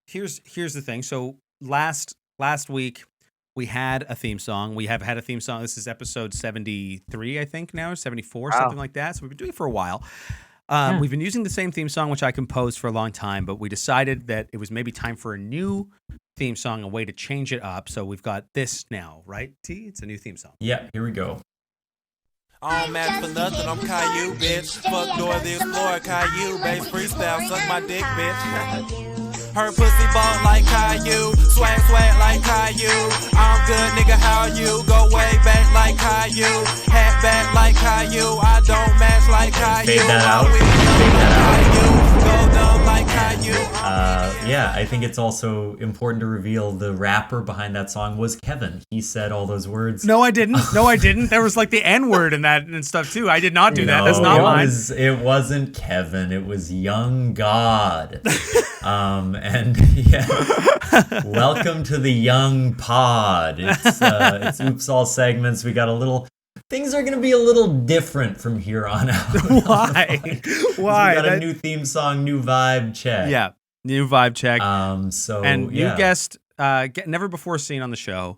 here's the thing. So last week we had a theme song. We have had a theme song. This is episode 73, I think now, 74, something like that. So we've been doing it for a while. We've been using the same theme song, which I composed for a long time, but we decided that it was maybe time for a new theme song, a way to change it up. So we've got this now, right, T? It's a new theme song. Yeah, here we go. I don't match for nothing, I'm Caillou, bitch. Fuck Dora the Explorer, Caillou. Bass freestyle, suck my dick, bitch. Her pussy ball like Caillou. Swag like Caillou. I'm good, nigga, how you? Go way back like Caillou. Hat back like Caillou. I don't match like Caillou. Fade that out. Go dumb like Caillou. Yeah, I think it's also important to reveal the rapper behind that song was Kevin. He said all those words. No, I didn't. There was like the N-word in that and stuff too. I did not do that. That's not mine. It wasn't Kevin. It was Young God. And yeah, welcome to the Young Pod. It's Oops All segments. We got a little. Things are going to be a little different from here on out. Why? We got a new theme song, new vibe check. Yeah, new vibe check. You guessed never before seen on the show.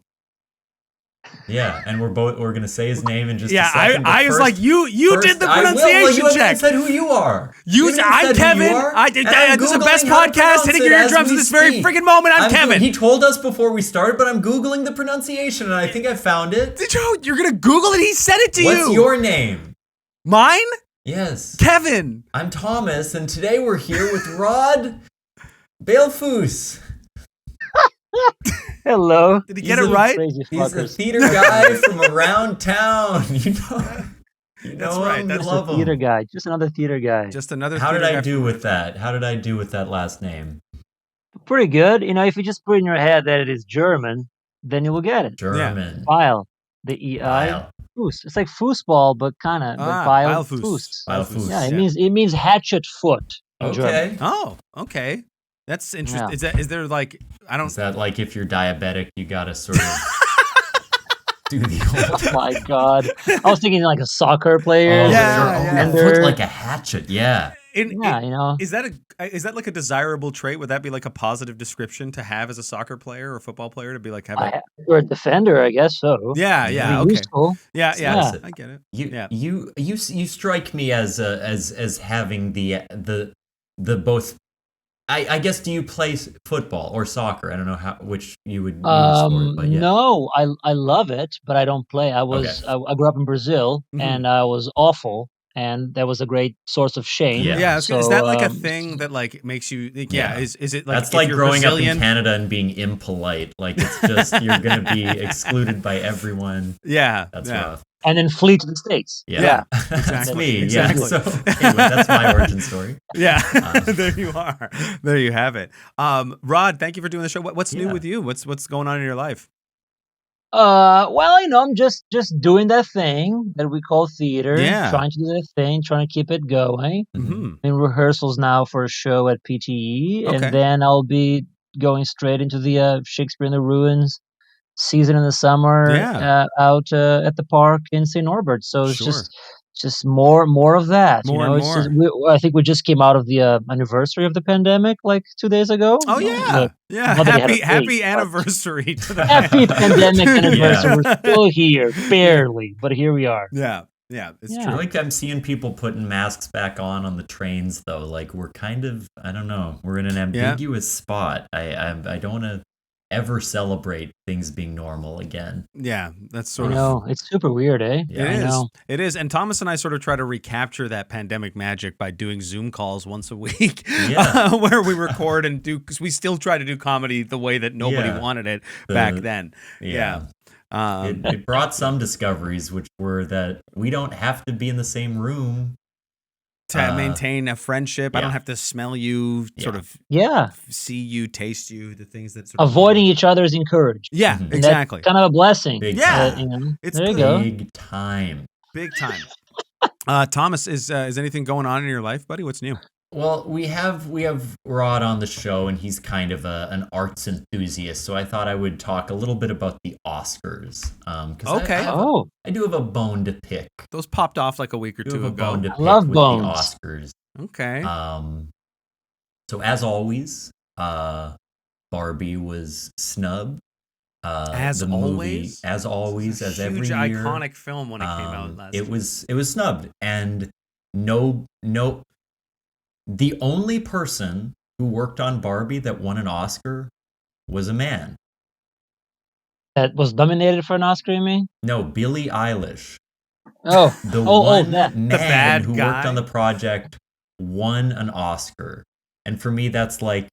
Yeah, and we're going to say his name in just a second. I was like, you did the pronunciation you check. You said who you are. I'm Kevin. This is the best podcast hitting your eardrums at this very freaking moment. I'm Kevin. He told us before we started, but I'm Googling the pronunciation, and I think I found it. Did you? You're going to Google it? He said it to you. What's your name? Mine? Yes. Kevin. I'm Thomas, and today we're here with Rodrigo Beilfuss. Hello. Did he get it right? He's a theater guy from around town. You know That's him, right. you That's love a him. theater guy. Just another theater guy. Just another. How did theater I guy do with that? How did I do with that last name? Pretty good. If you just put in your head that it is German, then you will get it. German. Beil. The E-I. Beil. Fuss. It's like foosball, but kind of. Beilfuss. Beilfuss. Yeah, it means HatchetFoot in German. Okay. Oh, okay. That's interesting. Yeah. Is there like Is that like if you're diabetic, you gotta sort of do the Oh my god! I was thinking like a soccer player. Foot like a hatchet. Yeah. Is that like a desirable trait? Would that be like a positive description to have as a soccer player or football player to be like You're a defender, I guess so. Yeah. Okay. Useful. Yeah. I get it. You strike me as having the both. I guess, do you play football or soccer? I don't know which you would use for it, but yeah. No, I love it, but I don't play. I grew up in Brazil, and I was awful, and that was a great source of shame. Yeah. So, is that like a thing that like makes you? Yeah. Is it like that's like growing Brazilian? up in Canada and being impolite? Like it's just you're going to be excluded by everyone. Yeah, that's rough. And then flee to the States. Yeah. That's me. Exactly. Yeah. So anyway, that's my origin story. Yeah. There you are. There you have it. Rod, thank you for doing the show. What's new with you? What's going on in your life? I'm just doing that thing that we call theater. Yeah. Trying to do that thing, trying to keep it going. Mm-hmm. In rehearsals now for a show at PTE, and then I'll be going straight into the Shakespeare in the Ruins season in the summer out at the park in St. Norbert. So it's just more of that. I think we just came out of the anniversary of the pandemic like 2 days ago. Oh yeah. Happy anniversary to the happy pandemic anniversary. We're still here, barely, but here we are. Yeah, it's true. Like I'm seeing people putting masks back on the trains though. Like we're kind of, I don't know, we're in an ambiguous spot. I don't want to ever celebrate things being normal again. Yeah, that's sort of. It's super weird, eh? Yeah, it is. And Thomas and I sort of try to recapture that pandemic magic by doing Zoom calls once a week, where we record and do, because we still try to do comedy the way that nobody wanted it back then. Yeah. It brought some discoveries, which were that we don't have to be in the same room to maintain a friendship. I don't have to smell you, sort of see you, taste you, the things that sort avoiding each other is encouraged. Yeah, exactly. That's kind of a blessing. Big time. It's there you go. Big time. Thomas, is anything going on in your life, buddy? What's new? Well, we have Rod on the show, and he's kind of an arts enthusiast. So I thought I would talk a little bit about the Oscars. I do have a bone to pick. Those popped off like a week or two ago. I love bones. The Oscars. Okay. So as always, Barbie was snubbed. As always, as every year, huge iconic film when it came out last year. It was snubbed, and no, the only person who worked on Barbie that won an Oscar was a man. That was nominated for an Oscar, you mean? No, Billie Eilish. Oh, the one that. man who worked on the project won an Oscar, and for me, that's like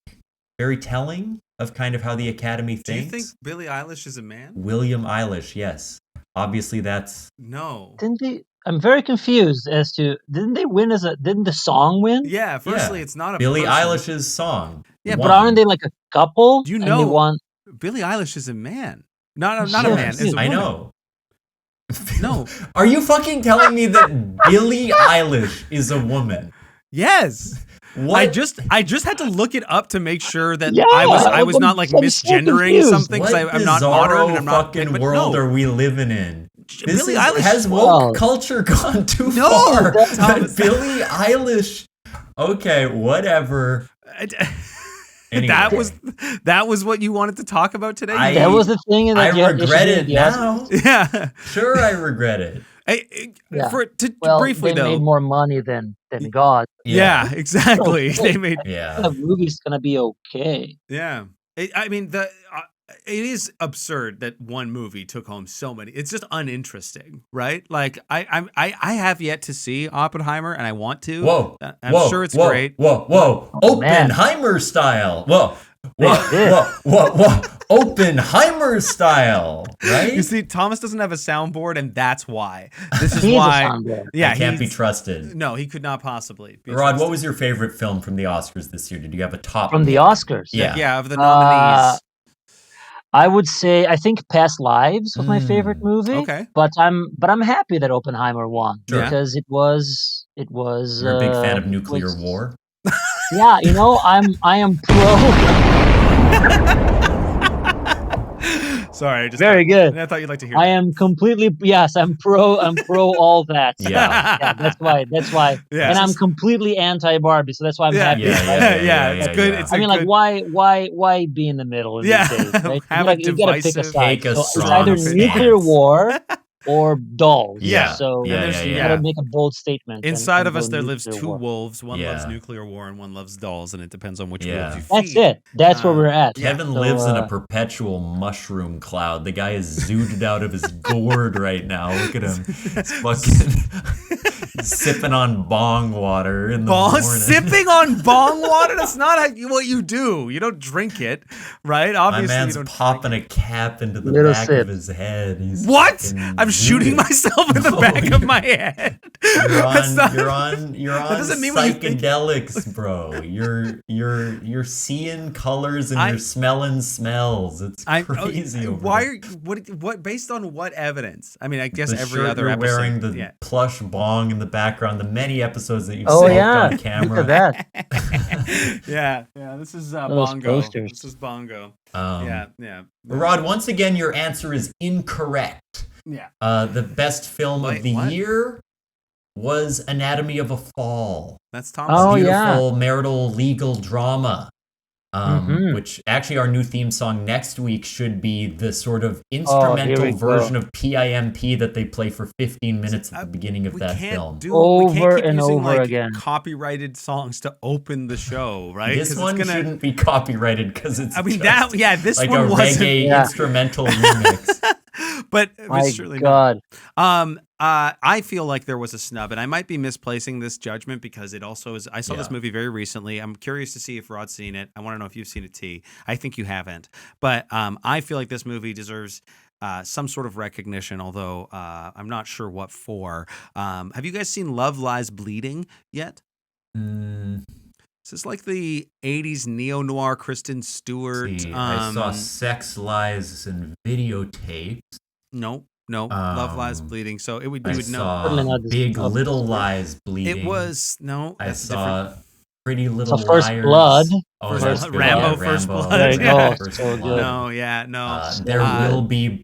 very telling of kind of how the Academy thinks. Do you think Billie Eilish is a man? William Eilish, yes. Obviously, that's... No. Didn't they... I'm very confused as to... Didn't the song win? Yeah, firstly, it's not a Billie person. Eilish's song. Yeah, but aren't they like a couple? You know, Billie Eilish is a man. Not a man. It's a woman. I know. No. Are you fucking telling me that Billie Eilish is a woman? Yes. What? I just had to look it up to make sure that I was not like misgendering something because I'm not modern and I'm not fucking world are we living in? Billie Eilish has woke culture gone too far? Billie Eilish. Okay, whatever. Anyway. That was what you wanted to talk about today. That was the thing. I regret it now. Yeah, sure, I regret it. Briefly they though, made more money than God. Yeah, exactly. They made the movie's gonna be okay. Yeah, I mean it is absurd that one movie took home so many. It's just uninteresting, right? Like I have yet to see Oppenheimer, and I want to. Whoa, I'm sure it's great. Whoa, Oppenheimer style. Whoa. Oppenheimer style, right? You see, Thomas doesn't have a soundboard, and that's why. This is why. Yeah, he can't be trusted. No, he could not possibly. Rod, what was your favorite film from the Oscars this year? Did you have a top from the Oscars? Yeah, of the nominees. I would say I think Past Lives was my favorite movie. Okay, but I'm happy that Oppenheimer won because it was. You're a big fan of nuclear war. Yeah, I am pro. Sorry, very good. I thought you'd like to hear. I'm pro all that. Yeah, that's why. Yeah, and I'm completely anti Barbie, so that's why I'm happy. Yeah, it's good. I mean, like, why be in the middle in these days? Right? You gotta pick a side. It's either nuclear war or dolls. Yeah. So you gotta make a bold statement. Inside of us, there lives two wolves. One loves nuclear war and one loves dolls, and it depends on which wolves you feed. That's it. That's where we're at. Kevin lives in a perpetual mushroom cloud. The guy is zooted out of his gourd right now. Look at him. He's fucking sipping on bong water in the morning. Sipping on bong water? That's not what you do. You don't drink it, right? Obviously, my man's popping a cap into the back of his head. He's what? I'm shooting myself in the back of my head. You're on psychedelics, bro. You're seeing colors and you're smelling smells. It's crazy. What based on what evidence? I mean, I guess every other episode. You're wearing the plush bong in the background. The many episodes that you've smoked on camera. Look at that. Yeah. This is bongo. This is bongo. Yeah. Rod, once again, your answer is incorrect. Yeah. The best film of the year was Anatomy of a Fall. That's Thomas. Beautiful marital legal drama. Which actually our new theme song next week should be the sort of instrumental version of PIMP that they play for 15 minutes at the beginning of that film. Over and over again. Copyrighted songs to open the show, right? This one shouldn't be copyrighted because it's this like one a wasn't reggae instrumental remix. But my certainly God. I feel like there was a snub, and I might be misplacing this judgment because it also is. I saw this movie very recently. I'm curious to see if Rod's seen it. I want to know if you've seen it, T. I think you haven't, but I feel like this movie deserves some sort of recognition, although I'm not sure what for. Have you guys seen Love Lies Bleeding yet? This is like the 80s neo-noir Kristen Stewart. I saw Sex, Lies, and Videotapes. No. Love Lies Bleeding. So you would know. Saw Big Little Lies Bleeding. It was I saw different. Pretty Little First Liars. Blood. Rambo First Blood. There you go. So good. No. There will be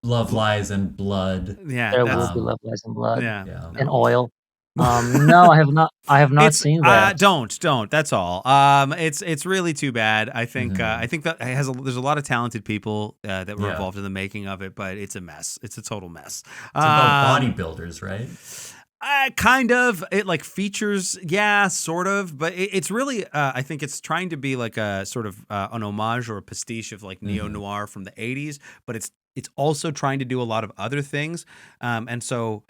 Love Lies and Blood. Yeah, there will be Love Lies and Blood. Yeah. And oil. No, I have not. I have not seen that. Don't. That's all. It's really too bad. I think that there's a lot of talented people that were involved in the making of it, but it's a mess. It's a total mess. It's about bodybuilders, right? Kind of. It like features, yeah, sort of, but it's really. I think it's trying to be like a sort of an homage or a pastiche of like neo noir from the '80s, but it's also trying to do a lot of other things, and so.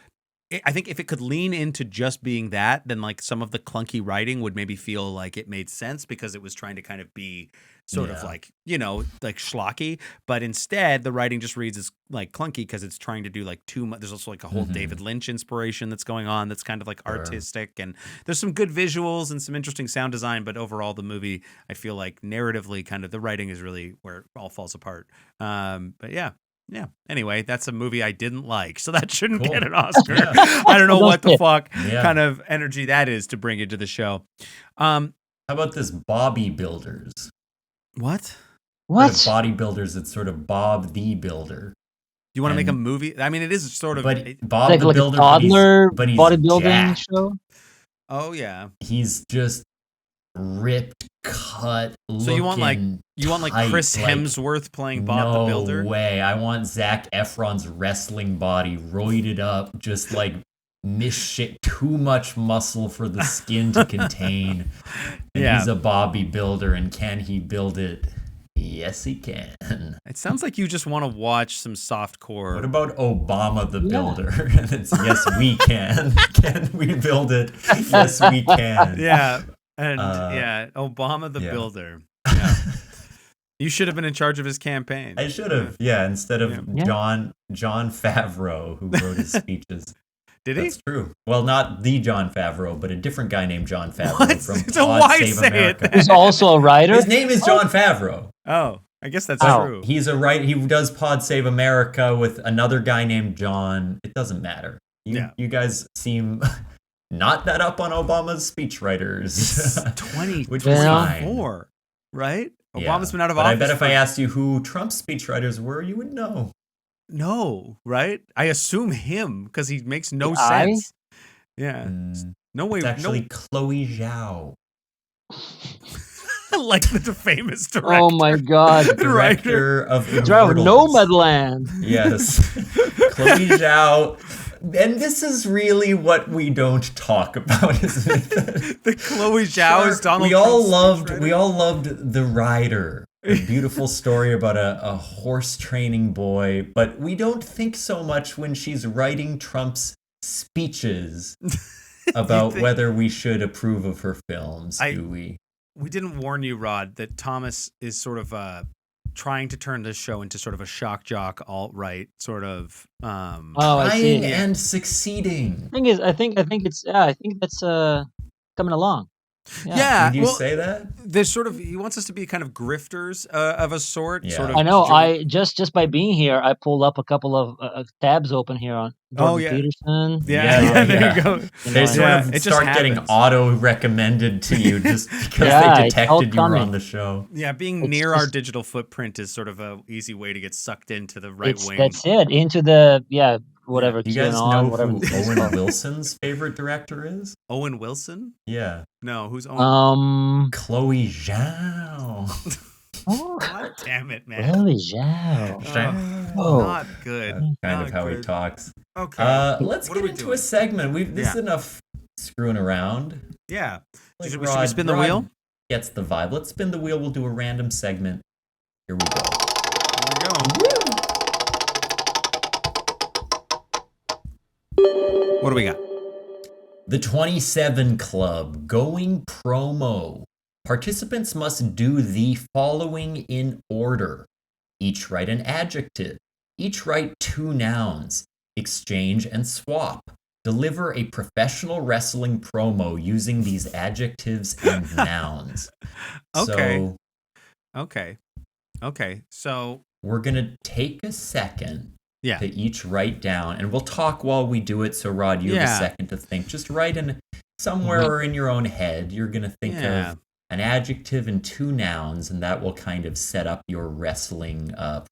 I think if it could lean into just being that, then like some of the clunky writing would maybe feel like it made sense because it was trying to kind of be sort of like, like schlocky. But instead, the writing just reads as like clunky because it's trying to do like too much. There's also like a whole David Lynch inspiration that's going on that's kind of like artistic. And there's some good visuals and some interesting sound design. But overall, the movie, I feel like narratively kind of the writing is really where it all falls apart. But yeah. Yeah. Anyway, that's a movie I didn't like, so that shouldn't get an Oscar. Yeah. I don't know what the fuck kind of energy that is to bring into the show. How about this Bobby Builders? What? Bodybuilders, it's sort of Bob the Builder. You want to make a movie? I mean, it is sort of... But Bob like, the Builder, but he's bodybuilding jacked. Show? Oh, yeah. He's just ripped, cut, so you want like Chris Hemsworth playing Bob the Builder? No way. I want Zac Efron's wrestling body roided up, just like shit, too much muscle for the skin to contain. And he's a Bobby Builder, and can he build it? Yes, he can. It sounds like you just want to watch some softcore. What about Obama the Builder? And it's yes, we can. Can we build it? Yes, we can. Yeah. And Obama the Builder. Yeah. You should have been in charge of his campaign. I should have, instead of John Favreau, who wrote his speeches. Did he? That's true. Well, not the John Favreau, but a different guy named John Favreau from so Pod why Save say America. It? He's also a writer? His name is John Favreau. Oh, I guess that's true. He's a writer. He does Pod Save America with another guy named John. It doesn't matter. You guys seem... not that up on Obama's speechwriters. It's 2024, right? Obama's been out of office. I bet if I asked you who Trump's speechwriters were, you would know. No, right? I assume him because he makes no sense. Yeah. No way. It's actually Chloe Zhao. Like the famous director. Oh my God. Director of Nomadland. Yes. Chloe Zhao. And this is really what we don't talk about, isn't it? The Chloe Zhao is Donald We all loved The Rider, a beautiful story about a horse training boy, but we don't think so much when she's writing Trump's speeches about whether we should approve of her films, do we? We didn't warn you, Rod, that Thomas is sort of trying to turn this show into sort of a shock jock alt-right sort of trying and succeeding. I think that's coming along. Yeah. Did you say that? There's sort of he wants us to be kind of grifters of a sort. Yeah. Sort of I know. I just by being here, I pulled up a couple of tabs open here on Jordan Peterson. Yeah, there you go. They sort of start getting auto recommended to you just because they detected you were on the show. Yeah, being near our digital footprint is sort of a easy way to get sucked into the right wing. That's it. Into the whatever. You guys know who Owen Wilson's favorite director is? Owen Wilson? Yeah. No, who's Owen? Chloe Zhao. Oh. God damn it, man. Chloe Zhao. Not good. That's kind of how he talks. Okay. Let's get into a segment. This is enough screwing around. Yeah. Like should we spin the wheel? Gets the vibe. Let's spin the wheel. We'll do a random segment. Here we go. What do we got? The 27 Club going promo. Participants must do the following in order. Each write an adjective. Each write 2 nouns. Exchange and swap. Deliver a professional wrestling promo using these adjectives and nouns. Okay. So we're going to take a second Yeah. to each write down, and we'll talk while we do it. So, Rod, you have a second to think. Just write in somewhere or in your own head. You're going to think of an adjective and 2 nouns, and that will kind of set up your wrestling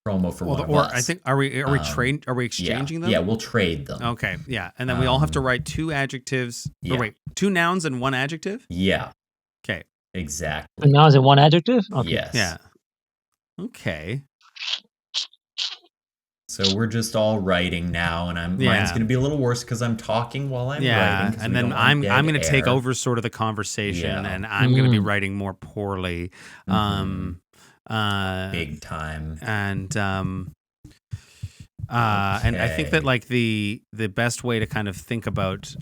promo for one of us. I think are we exchanging them? Yeah, we'll trade them. Okay, yeah, and then we all have to write 2 adjectives. Yeah. Or wait, 2 nouns and 1 adjective. Yeah. Okay. Exactly. 2 nouns and 1 adjective. Okay. Yes. Yeah. Okay. So we're just all writing now, and mine's going to be a little worse because I'm talking while I'm writing. And then I'm going to take over sort of the conversation, and I'm going to be writing more poorly, big time. And I think that like the best way to kind of think about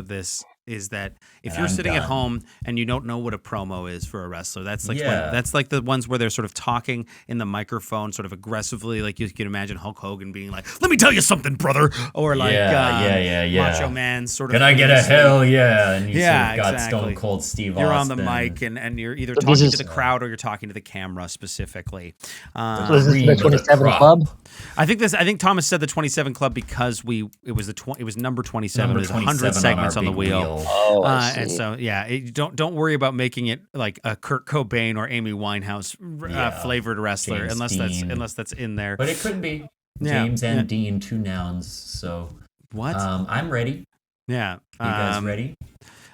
this is that if you're sitting at home and you don't know what a promo is for a wrestler, that's like that's like the ones where they're sort of talking in the microphone sort of aggressively, like you can imagine Hulk Hogan being like, "Let me tell you something, brother," or like Macho Man sort of. Can I get a hell yeah? And you sort of got exactly. Stone Cold Steve You're Austin. on the mic and you're either talking to the crowd or you're talking to the camera specifically. So this is the 27 Club. I think Thomas said the 27 Club because it was number 27. There's 100 segments on the wheel. Oh, and so don't worry about making it like a Kurt Cobain or Amy Winehouse flavored wrestler unless that's in there. But it could be James and Dean, 2 nouns. So what? I'm ready. Yeah. You guys ready?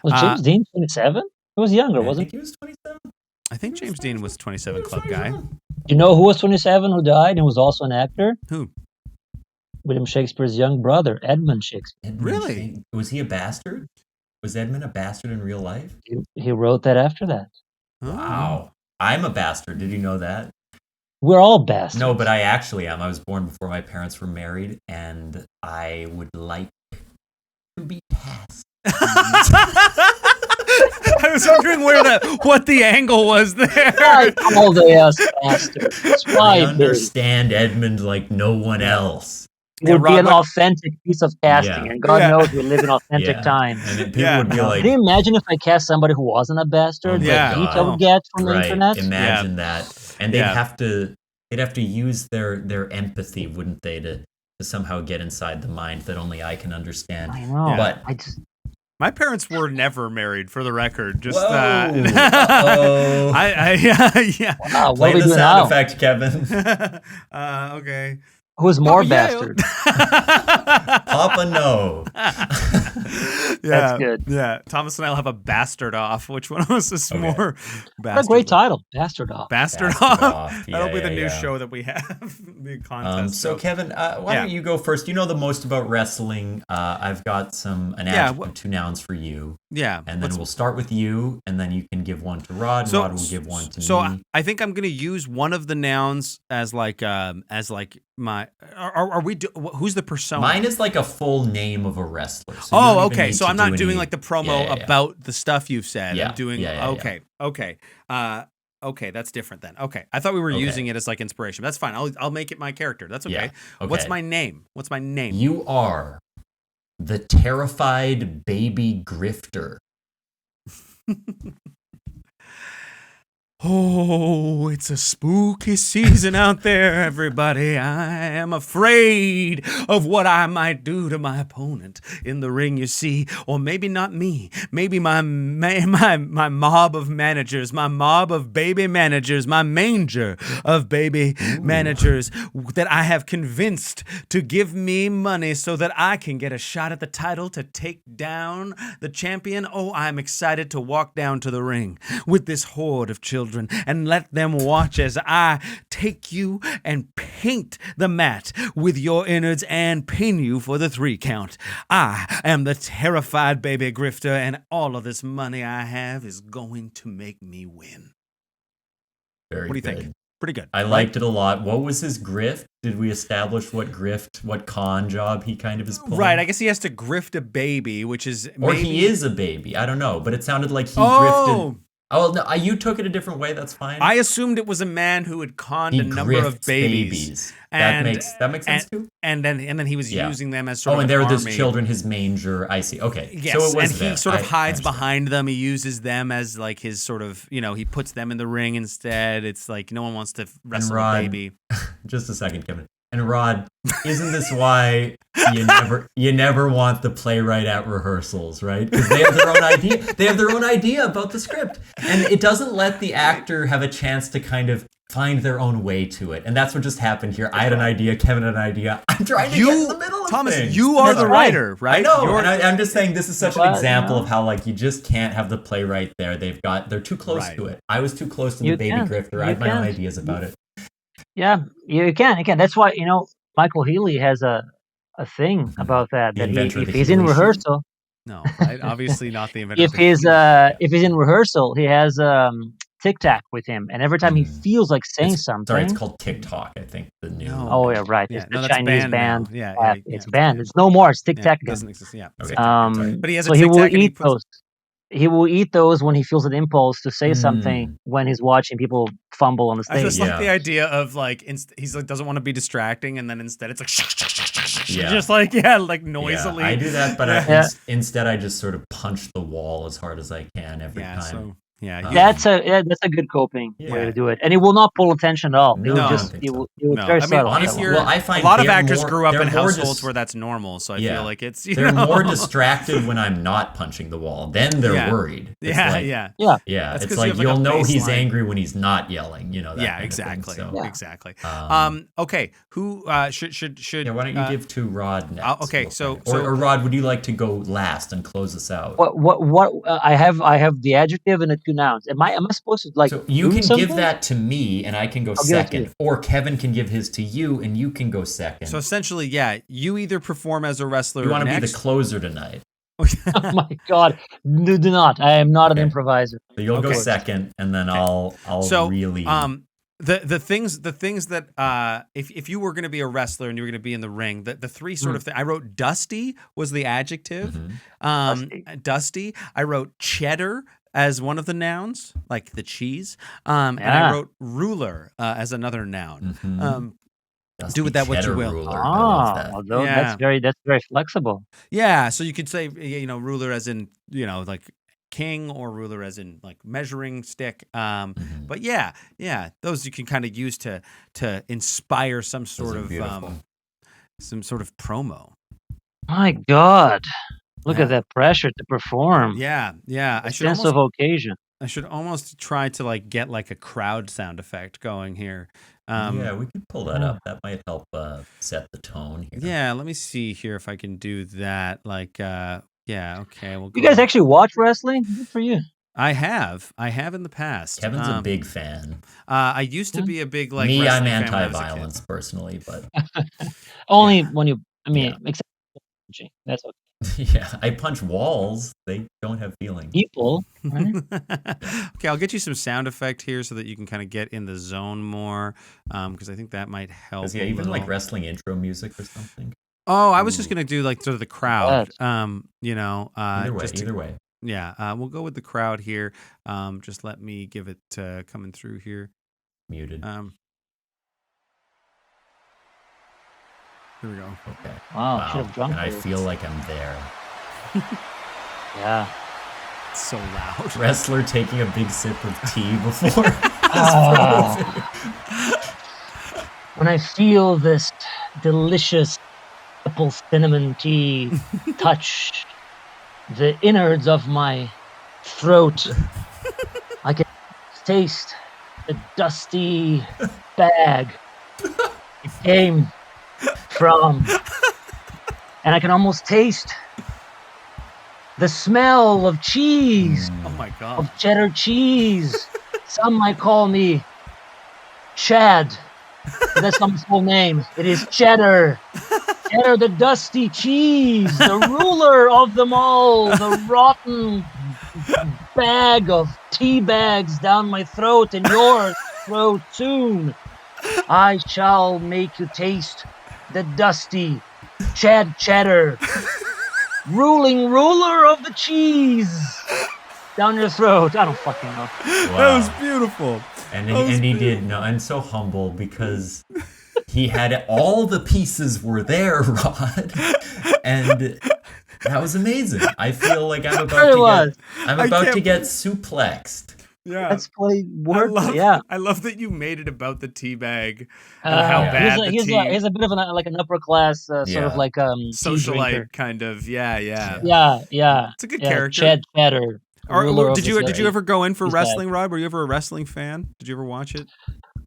Was James Dean 27? He was younger, wasn't he? He was 27. I think James Dean was 27 Club guy. You know who was 27 who died and was also an actor? Who? William Shakespeare's young brother, Edmund Shakespeare. Really? Was he a bastard? Was Edmund a bastard in real life? He wrote that after that. Oh. Wow. I'm a bastard. Did you know that? We're all bastards. No, but I actually am. I was born before my parents were married, and I would like to be cast. I was wondering what the angle was there. I call the bastard. I understand Edmund like no one else. It would be an authentic piece of casting, and God knows we live in authentic times. And people would be like, can you imagine if I cast somebody who wasn't a bastard? I would get from the internet. Imagine that, and they'd have to use their empathy, wouldn't they, to somehow get inside the mind that only I can understand. I know, but my parents were never married, for the record. Just Whoa. Wow, play the sound effect, Kevin. Okay. Who's more bastard? Papa no. That's good. Yeah, Thomas and I'll have a bastard off. Which one of us is more bastard? What a great title, Bastard Off. Bastard off. That'll be the new show that we have. The contest. So Kevin, why don't you go first? You know the most about wrestling. I've got an adjective, 2 nouns for you. Yeah, and then we'll start with you, and then you can give one to Rod. And Rod will give one to me. So I think I'm going to use one of the nouns as like my. Are we? Who's the persona? Mine is like a full name of a wrestler. So okay. So I'm not doing like the promo about the stuff you've said. I'm doing okay. Okay, that's different then. Okay, I thought we were using it as like inspiration. That's fine. I'll make it my character. That's okay. Yeah. Okay. What's my name? You are the terrified baby grifter. Oh, it's a spooky season out there, everybody. I am afraid of what I might do to my opponent in the ring, you see. Or maybe not me. Maybe my mob of managers, my mob of baby managers, my manger of baby managers that I have convinced to give me money so that I can get a shot at the title to take down the champion. Oh, I'm excited to walk down to the ring with this horde of children and let them watch as I take you and paint the mat with your innards and pin you for the 3 count. I am the terrified baby grifter, and all of this money I have is going to make me win. Very what do you good. think? Pretty good. I liked it a lot. What was his grift? Did we establish what con job he kind of is pulling? Right, I guess he has to grift a baby, which is Or he is a baby. I don't know, but it sounded like he grifted. Oh, no, you took it a different way. That's fine. I assumed it was a man who had conned a number of babies. That makes sense too. And then he was using them as sort of and there an are those army. children, his manger. I see. Okay. Yes, so it was and he sort of hides behind them. He uses them as like his sort of, he puts them in the ring instead. It's like no one wants to wrestle a baby. Just a second, Kevin. And Rod, isn't this why you never want the playwright at rehearsals, right? Because they have their own idea. They have their own idea about the script, and it doesn't let the actor have a chance to kind of find their own way to it. And that's what just happened here. I had an idea. Kevin had an idea. I'm trying to get in the middle of Thomas, things. you are the writer, right? I know. And I'm just saying this is such an example of how like you just can't have the playwright there. They're too close to it. I was too close to the baby grifter. I had my own ideas about it. Yeah, you can. That's why, Michael Healy has a thing about that. That if he's in rehearsal. No, right? Obviously not the inventor. If he's in rehearsal, he has Tic Tac with him, and every time he feels like saying something. Sorry, it's called TikTok, I think. The new. Oh yeah, right. Yeah, it's the Chinese band. Yeah, it's banned. It's no more. It's Tic Tac. It doesn't exist. Yeah. Okay. But he has so a he Tic will Tac and eat those. He will eat those when he feels an impulse to say something when he's watching people fumble on the stage. I just like the idea of like he's like doesn't want to be distracting, and then instead it's like just like noisily. Yeah, I do that, but instead I just sort of punch the wall as hard as I can every time. So, that's a good coping way to do it, and it will not pull attention at all. It will very subtle. Honestly, I find a lot of actors grew up in households where that's normal, so I feel like it's they're more distracted when I'm not punching the wall. Then they're worried. Yeah. It's like you'll know he's angry when he's not yelling. That exactly. Kind of thing, so. Exactly. Okay, who should? Yeah, why don't you give to Rod next? Okay, or Rod, would you like to go last and close us out? What I have the adjective and the two nouns. Am I supposed to like? So you can something? give that to me, and I can go second, or Kevin can give his to you, and you can go second. So essentially, you either perform as a wrestler. You want to be the closer tonight. Oh my God! Do not. I am not an improviser. So you'll go second, and then I'll really. The things that if you were going to be a wrestler and you were going to be in the ring, the three sort of things I wrote. Dusty was the adjective. Dusty. I wrote cheddar as one of the nouns, like the cheese. And I wrote ruler as another noun. Do with that what you will. Ruler. That's very flexible. Yeah, so you could say ruler as in like king, or ruler as in like measuring stick. But those you can kind of use to inspire some sort of promo. My God. Look at that pressure to perform. Yeah. Sense of occasion. I should almost try to like get like a crowd sound effect going here. We could pull that up. That might help set the tone here. Yeah, let me see here if I can do that. Like, okay. You guys actually watch wrestling? Good for you. I have in the past. Kevin's a big fan. I used to be a big like. Me, I'm anti-violence personally, but only when you. Except that's okay. Yeah, I punch walls. They don't have feelings. People. Right? Okay, I'll get you some sound effect here so that you can kind of get in the zone more, because I think that might help. Even like wrestling intro music or something. Oh, I was just gonna do like sort of the crowd. Either way. Yeah, we'll go with the crowd here. Just let me give it coming through here. Muted. Here we go. Okay. Wow. Should have drunk. And I feel like I'm there. Yeah. It's so loud. Wrestler taking a big sip of tea before. When I feel this delicious apple cinnamon tea touch the innards of my throat, I can taste the dusty bag it came from, and I can almost taste the smell of cheese. Oh my God. Of cheddar cheese. Some might call me Chad. But that's not his full name. It is Cheddar. Cheddar, the dusty cheese, the ruler of them all, the rotten bag of tea bags down my throat and your throat soon. I shall make you taste the dusty cheddar, ruling ruler of the cheese down your throat. I don't fucking know. Wow. That was beautiful. And he did know, and so humble because he had all the pieces were there, Rod, and that was amazing. I feel like I'm about to get suplexed. Yeah. Let's play wordplay. Yeah. I love that you made it about the tea bag and how bad the tea. He's a bit of an upper class sort of like tea drinker. Socialite kind of. Yeah. It's a good character. Cheddar. Did you ever go in for wrestling, Rob? Were you ever a wrestling fan? Did you ever watch it?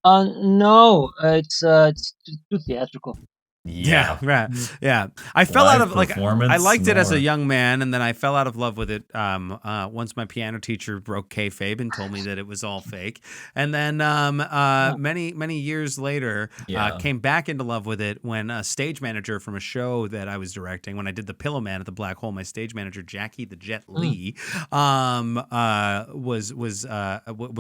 No, it's too theatrical. Yeah. Yeah. I fell out of I liked it as a more. young man, and then I fell out of love with it once my piano teacher broke kayfabe and told me that it was all fake. And then many years later, came back into love with it when a stage manager from a show that I was directing, when I did The Pillow Man at the Black Hole, my stage manager Jackie the Jet Lee was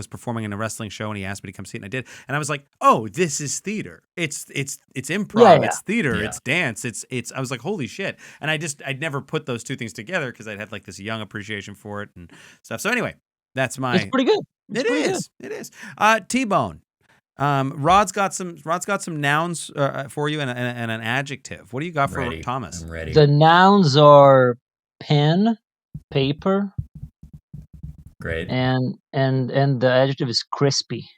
performing in a wrestling show, and he asked me to come see it, and I did. And I was like, oh, this is theater. It's improv. It's theater, it's dance, it's I was like, holy shit. And I'd never put those two things together because I'd had like this young appreciation for it and stuff. So anyway, that's my It's pretty good. It is. T-Bone. Rod's got some nouns for you and an adjective. What do you got for Thomas? I'm ready. The nouns are pen, paper. Great. And the adjective is crispy.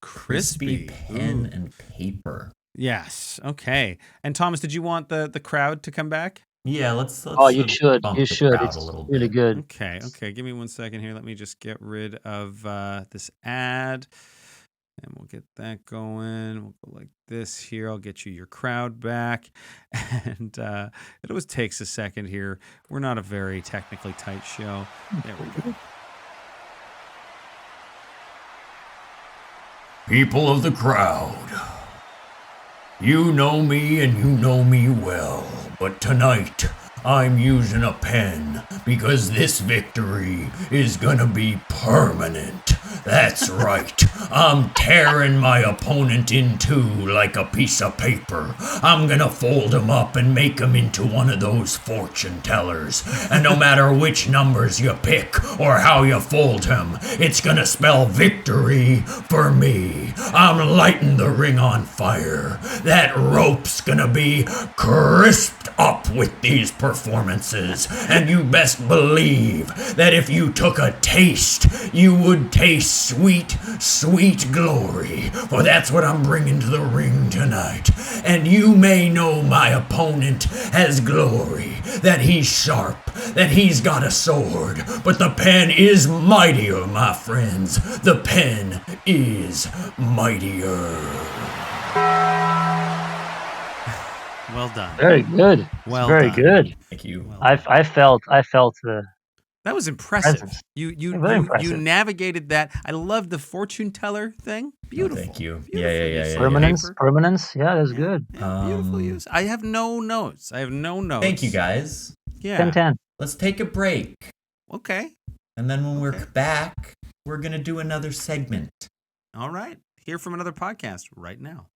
Crispy pen and paper. Yes. Okay. And Thomas, did you want the crowd to come back? Yeah, let's you should. You should. It's really good. Okay. Give me 1 second here. Let me just get rid of this ad. And we'll get that going. We'll go like this here. I'll get you your crowd back. And it always takes a second here. We're not a very technically tight show. There we go. People of the crowd, you know me and you know me well, but tonight I'm using a pen because this victory is gonna be permanent. That's right. I'm tearing my opponent in two like a piece of paper. I'm gonna fold him up and make him into one of those fortune tellers. And no matter which numbers you pick or how you fold him, it's gonna spell victory for me. I'm lighting the ring on fire. That rope's gonna be crisped up with these performances. And you best believe that if you took a taste, you would taste sweet, sweet glory, for that's what I'm bringing to the ring tonight. And you may know my opponent as glory, that he's sharp, that he's got a sword, but the pen is mightier, my friends. The pen is mightier. Well done. Very good. Well very done. Good. Thank you. Well I felt the that was impressive. presence. You impressive. navigated that. I love the fortune teller thing. Beautiful. Thank you. Beautiful. Yeah. Permanence. Yeah, that's good. Beautiful use. I have no notes. Thank you, guys. Yeah. 10-10. Let's take a break. Okay. And then when we're back, we're going to do another segment. All right. Hear from another podcast right now.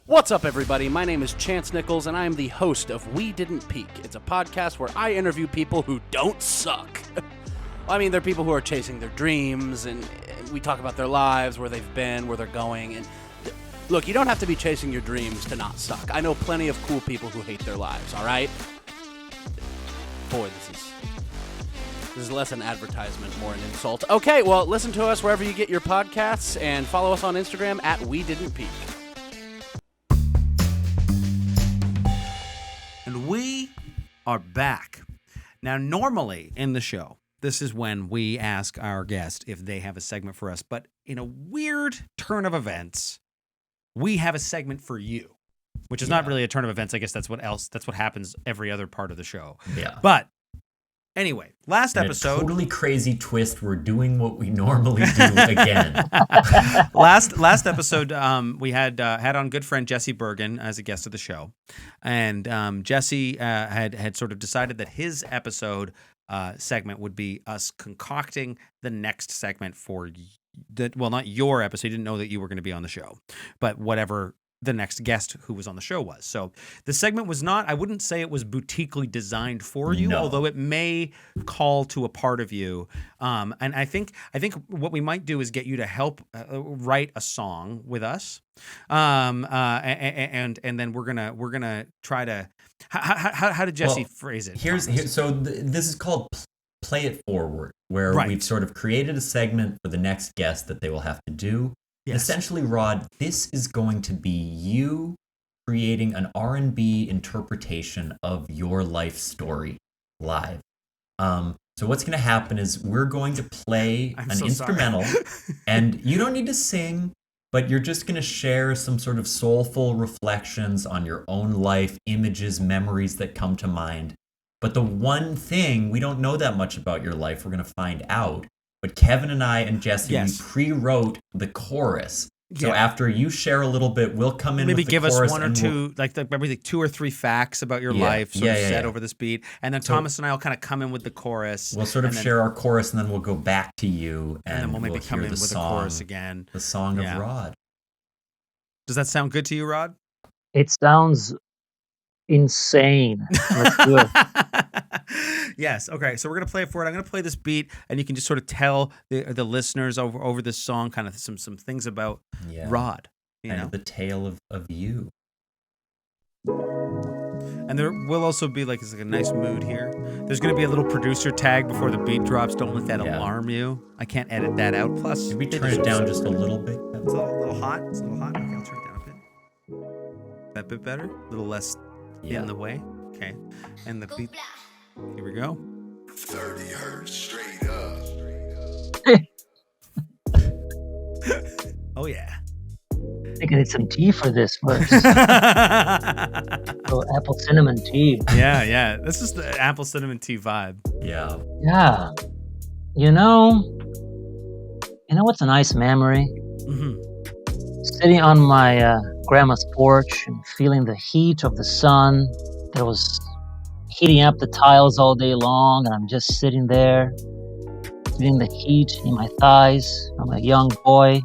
What's up, everybody? My name is Chance Nichols, and I am the host of We Didn't Peak. It's a podcast where I interview people who don't suck. I mean, they're people who are chasing their dreams, and we talk about their lives, where they've been, where they're going. And look, you don't have to be chasing your dreams to not suck. I know plenty of cool people who hate their lives, all right? Boy, this is less an advertisement, more an insult. Okay, well, listen to us wherever you get your podcasts, and follow us on Instagram at We Didn't Peak. And we are back. Now, normally in the show, this is when we ask our guest if they have a segment for us. But in a weird turn of events, we have a segment for you, which is not really a turn of events. I guess that's what happens every other part of the show. Yeah. But anyway, last episode, a totally crazy twist. We're doing what we normally do again. last episode, we had on good friend Jesse Bergen as a guest of the show, and Jesse had sort of decided that his episode segment would be us concocting the next segment for not your episode. You didn't know that you were going to be on the show, but whatever the next guest who was on the show was. So the segment was not, I wouldn't say it was boutiquely designed for you, although it may call to a part of you. And I think what we might do is get you to help write a song with us. And then we're gonna try to, how did Jesse phrase it? This is called Play It Forward, where we've sort of created a segment for the next guest that they will have to do. Yes. Essentially, Rod, this is going to be you creating an R&B interpretation of your life story live. So what's going to happen is we're going to play an instrumental, and you don't need to sing, but you're just going to share some sort of soulful reflections on your own life, images, memories that come to mind. But the one thing, we don't know that much about your life, we're going to find out. But Kevin and I and Jesse, we pre-wrote the chorus. So after you share a little bit, we'll come in maybe with the give chorus us one or two, maybe 2 or 3 facts about your life sort of said over this beat. And then Thomas and I will kind of come in with the chorus. We'll sort of share our chorus, and then we'll go back to you. And then we'll maybe come in with the chorus again. The song of Rod. Does that sound good to you, Rod? It sounds insane. Let's do it. Yes. Okay. So we're gonna play it for it. I'm gonna play this beat, and you can just sort of tell the listeners over this song kind of some things about Rod. You know, the tale of you. And there will also be it's a nice mood here. There's gonna be a little producer tag before the beat drops. Don't let that alarm you. I can't edit that out. Plus, maybe turn it down just a little bit. It's a little hot. It's a little hot. Okay, I'll turn it down a bit. That bit better. A little less in the way. Okay. And the beat. Here we go. 30 hertz straight up. Oh yeah. I think I need some tea for this first. Oh, apple cinnamon tea. Yeah. This is the apple cinnamon tea vibe. Yeah. Yeah. You know what's a nice memory? Mm-hmm. Sitting on my grandma's porch and feeling the heat of the sun that was heating up the tiles all day long, and I'm just sitting there, feeling the heat in my thighs. I'm a young boy.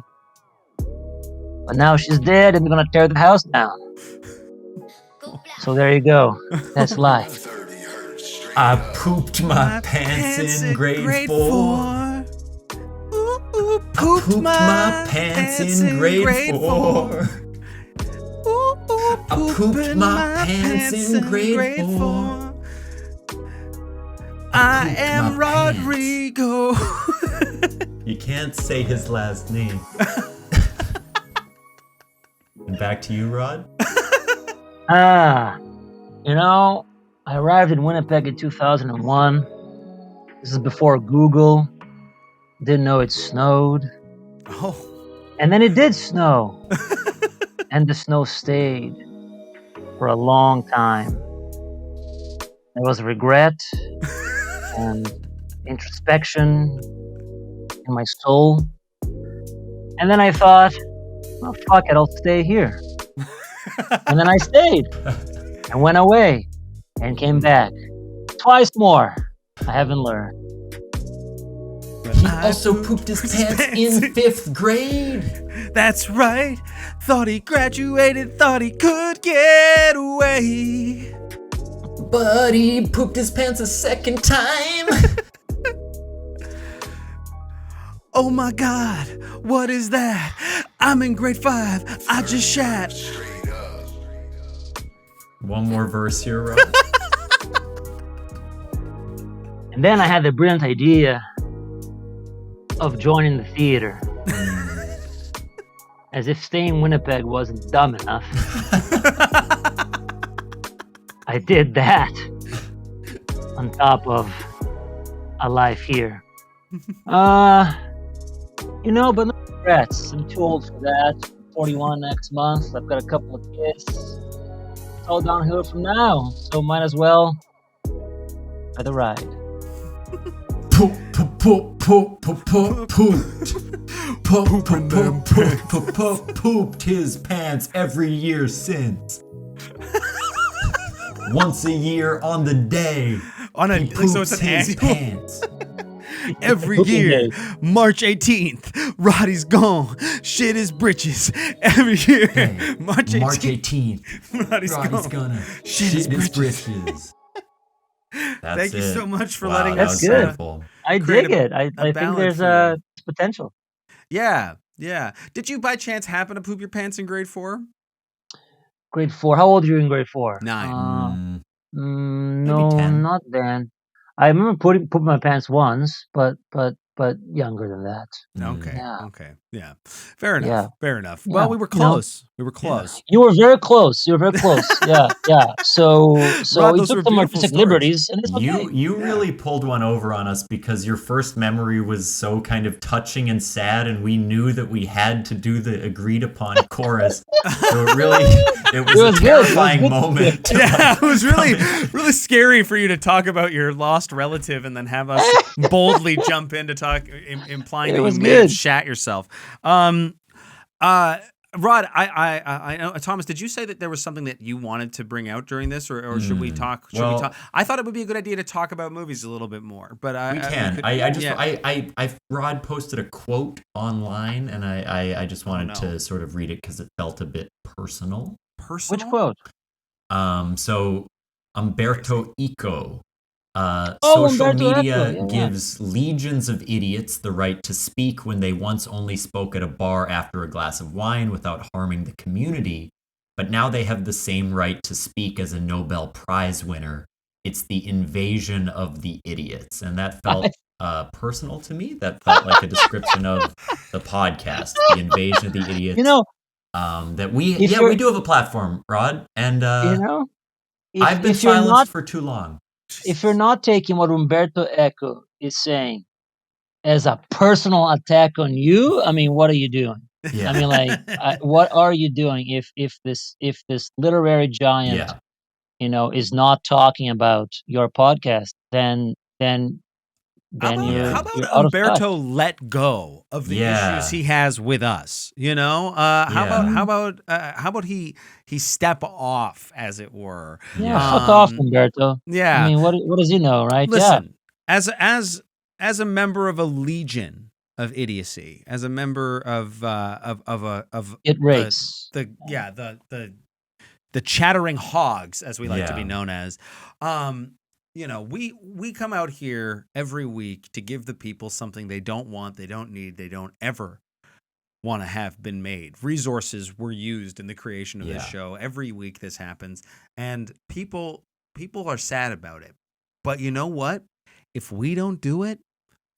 But now she's dead, and they're going to tear the house down. So there you go. That's life. I pooped my pants in grade 4. Ooh, pooped my pants in grade 4. I pooped my pants in grade 4. I am Rodrigo. You can't say his last name. And back to you, Rod. I arrived in Winnipeg in 2001. This is before Google. Didn't know it snowed. Oh. And then it did snow. And the snow stayed for a long time. There was regret and introspection in my soul. And then I thought, well, fuck it, I'll stay here. And then I stayed and went away and came back. Twice more. I haven't learned. He also pooped his pants in 5th grade. That's right. Thought he graduated, thought he could get away. But he pooped his pants a second time. Oh my God, what is that? I'm in grade 5. I just shat. One more verse here, Rob. And then I had the brilliant idea of joining the theater. As if staying in Winnipeg wasn't dumb enough. I did that on top of a life here. But no regrets. I'm too old for that. 41 next month. I've got a couple of kids. It's all downhill from now. So might as well for the ride. Pooped his pants every year since. Once a year on the day. So it's an his annual. Pants. Every year, March 18th, Roddy's gone. Shit his britches. Every year, Hey, March 18th. March 18th. Roddy's gonna Shit his britches. Thank you so much for Wow, letting that us. was good. wonderful. I Create dig it. I think ballad there's for potential. Yeah. Did you by chance happen to poop your pants in grade 4? Grade 4. How old are you in grade 4? 9. No, 10. not then. I remember putting my pants once, but younger than that. Okay. Yeah. Okay. Yeah. Fair enough. Yeah. Fair enough. Yeah. Well, we were close. We were close. You were very close. You were very close. Yeah. So Rod, we those were took some beautiful artistic stories. liberties, and it's okay. You really pulled one over on us because your first memory was so kind of touching and sad, and we knew that we had to do the agreed upon chorus. So it was a terrifying moment. Yeah, it was really scary for you to talk about your lost relative and then have us boldly jump in to talk, implying that you may have shat yourself. Rod, I know, Thomas, did you say that there was something that you wanted to bring out during this, or should we talk? Should we talk? I thought it would be a good idea to talk about movies a little bit more, but we can. Rod posted a quote online, and I just wanted to sort of read it because it felt a bit personal. Which quote? So Umberto Eco. Social media gives legions of idiots the right to speak when they once only spoke at a bar after a glass of wine without harming the community, but now they have the same right to speak as a Nobel Prize winner. It's the invasion of the idiots. And that felt personal to me. That felt like a description of the podcast, the invasion of the idiots. That we do have a platform, Rod. And I've been silenced for too long. If you're not taking what Umberto Eco is saying as a personal attack on you, I mean, what are you doing? Yeah. I mean, what are you doing if this literary giant, is not talking about your podcast? Then how about Umberto let go of the issues he has with us? How about he step off, as it were? Yeah, fuck off, Umberto. Yeah, I mean, what does he know, right? Listen, as a member of a legion of idiocy, as a member of it rates the chattering hogs, as we like to be known as. We come out here every week to give the people something they don't want, they don't need, they don't ever want to have been made. Resources were used in the creation of this show. Every week this happens, and people are sad about it. But you know what? If we don't do it,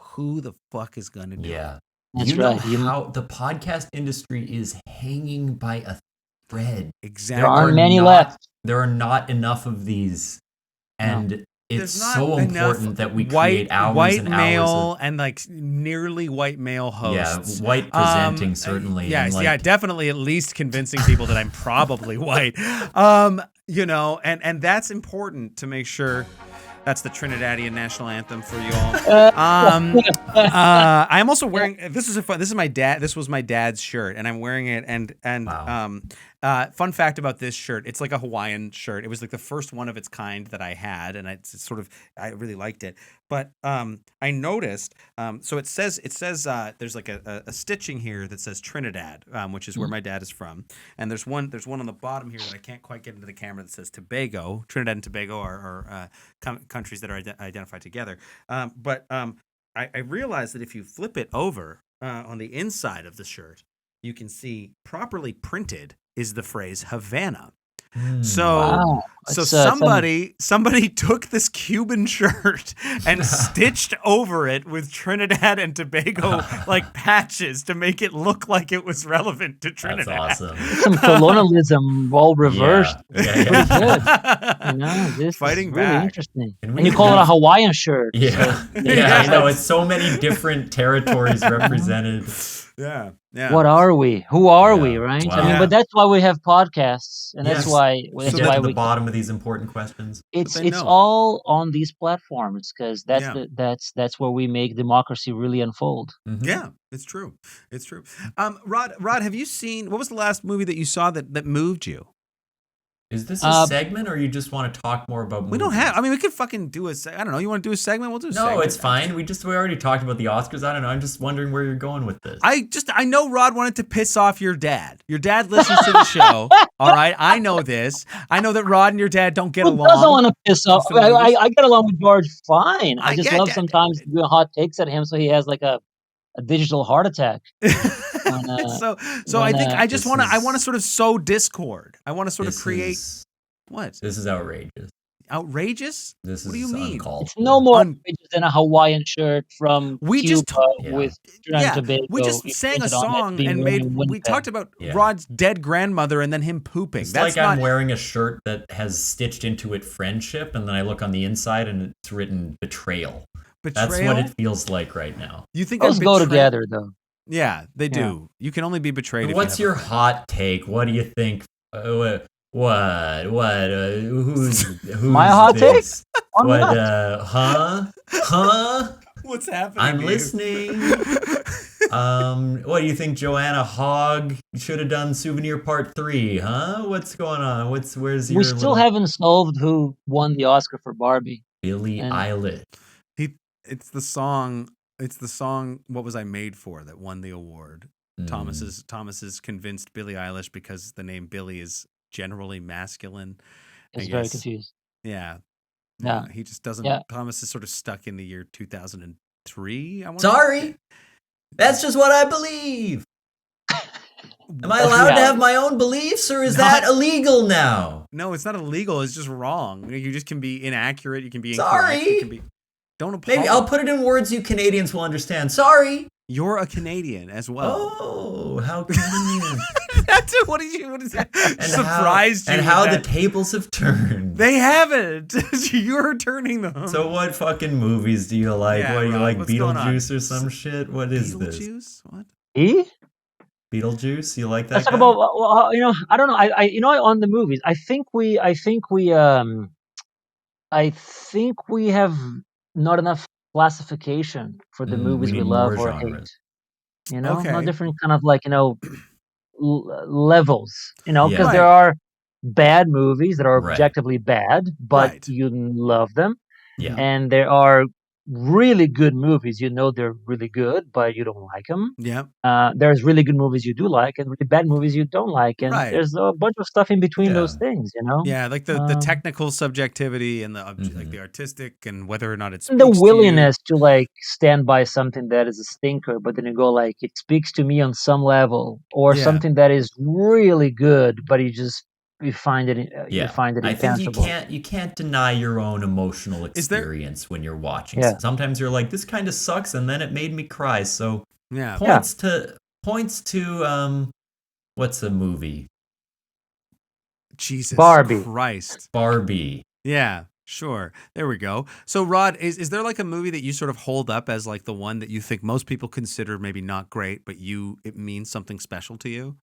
who the fuck is going to do it? That's right. How the podcast industry is hanging by a thread. Exactly. There aren't many left. There are not enough of these, and it's so important that we create hours white and male and like nearly white male hosts. Yeah, white presenting certainly. Definitely at least convincing people that I'm probably white. And that's important to make sure. That's the Trinidadian national anthem for you all. I'm also wearing this is my dad. This was my dad's shirt, and I'm wearing it. Fun fact about this shirt: it's like a Hawaiian shirt. It was like the first one of its kind that I had, and I really liked it. But I noticed. So it says there's like a stitching here that says Trinidad, which is where my dad is from, and there's one on the bottom here that I can't quite get into the camera that says Tobago. Trinidad and Tobago are countries that are identified together. But I realized that if you flip it over on the inside of the shirt, you can see properly printed is the phrase Havana. So somebody took this Cuban shirt and stitched over it with Trinidad and Tobago like patches to make it look like it was relevant to Trinidad. That's awesome. Some colonialism all reversed. Yeah. This fighting is really back. Interesting. And you call it a Hawaiian shirt. Yeah. I know. It's so many different territories represented. Yeah. What are we? Who are we? Right. Wow. I mean, but that's why we have podcasts, and that's why we get to the bottom of these important questions. It's all on these platforms because that's where we make democracy really unfold. Mm-hmm. Yeah, it's true. It's true. Rod, have you seen? What was the last movie that you saw that moved you? Is this a segment, or you just want to talk more about movies? We don't have. I mean, we could fucking do a. I don't know. You want to do a segment? We'll do a segment. No, it's fine. We already talked about the Oscars. I don't know. I'm just wondering where you're going with this. I know Rod wanted to piss off your dad. Your dad listens to the show. All right, I know this. I know that Rod and your dad don't get along. Who doesn't want to piss off? I get along with George fine. I just love sometimes doing hot takes at him, so he has like a digital heart attack. I think I want to sort of sow discord. I want to sort of create. What? This is outrageous. outrageous? This what do is you mean? uncalled It's for. no more outrageous than a Hawaiian shirt from We Cuba just with Trinidad and Tobago. we just sang a printed on it song being and worn in we Winnipeg. talked about Yeah. Rod's dead grandmother and then him pooping. It's That's like not I'm wearing a shirt that has stitched into it friendship, and then I look on the inside and it's written betrayal. That's what it feels like right now. You think those go together, though? Yeah, they do. Yeah. You can only be betrayed. And if what's you have your hot take? What do you think? What? Who's My hot this? take? On What? what? Huh? What's happening? I'm to you? listening. What do you think Joanna Hogg should have done Souvenir Part 3, huh? What's going on? Where's your We still haven't solved who won the Oscar for Barbie. Billie Eilish. It's the song What Was I Made For that won the award. Thomas is convinced Billie Eilish because the name Billie is generally masculine. He's very confused. Yeah. Yeah. He just doesn't. Yeah. Thomas is sort of stuck in the year 2003. Sorry. That's just what I believe. Am I allowed to have my own beliefs, or is that illegal now? No, it's not illegal. It's just wrong. You just can be inaccurate. You can be Sorry. incorrect. You can be, don't apologize. Maybe I'll put it in words you Canadians will understand. Sorry. You're a Canadian as well. Oh, how convenient. What is that? And Surprised you. And how the tables have turned. They haven't. You're turning them. So what fucking movies do you like? Yeah, what do you Rob, like? what's going on? Beetlejuice or some shit? What is this? Beetlejuice? What? Beetlejuice? You like that? Let's talk guy? about. Well, I don't know. On the movies, I think we have not enough classification for the movies we we need love more or genres. hate. Okay. No different kind of levels. Because Yeah. there are bad movies that are Right. objectively bad, but Right. you love them, Yeah. and there are really good movies. They're really good, but you don't like them. Yeah. There's really good movies you do like, and really bad movies you don't like, and Right. there's a bunch of stuff in between Yeah. those things. Yeah, like the technical subjectivity and like the artistic and whether or not it speaks the to you. willingness to stand by something that is a stinker, but then you go it speaks to me on some level, or Yeah. something that is really good, but you find it Yeah. you find it I think intangible. you can't deny your own emotional Is there- experience when you're watching. Yeah. Sometimes you're like, this kind of sucks, and then it made me cry. So Yeah. points to what's the movie? Jesus Barbie. Christ. Barbie. Yeah, sure. There we go. So Rod, is there like a movie that you sort of hold up as like the one that you think most people consider maybe not great, but it means something special to you?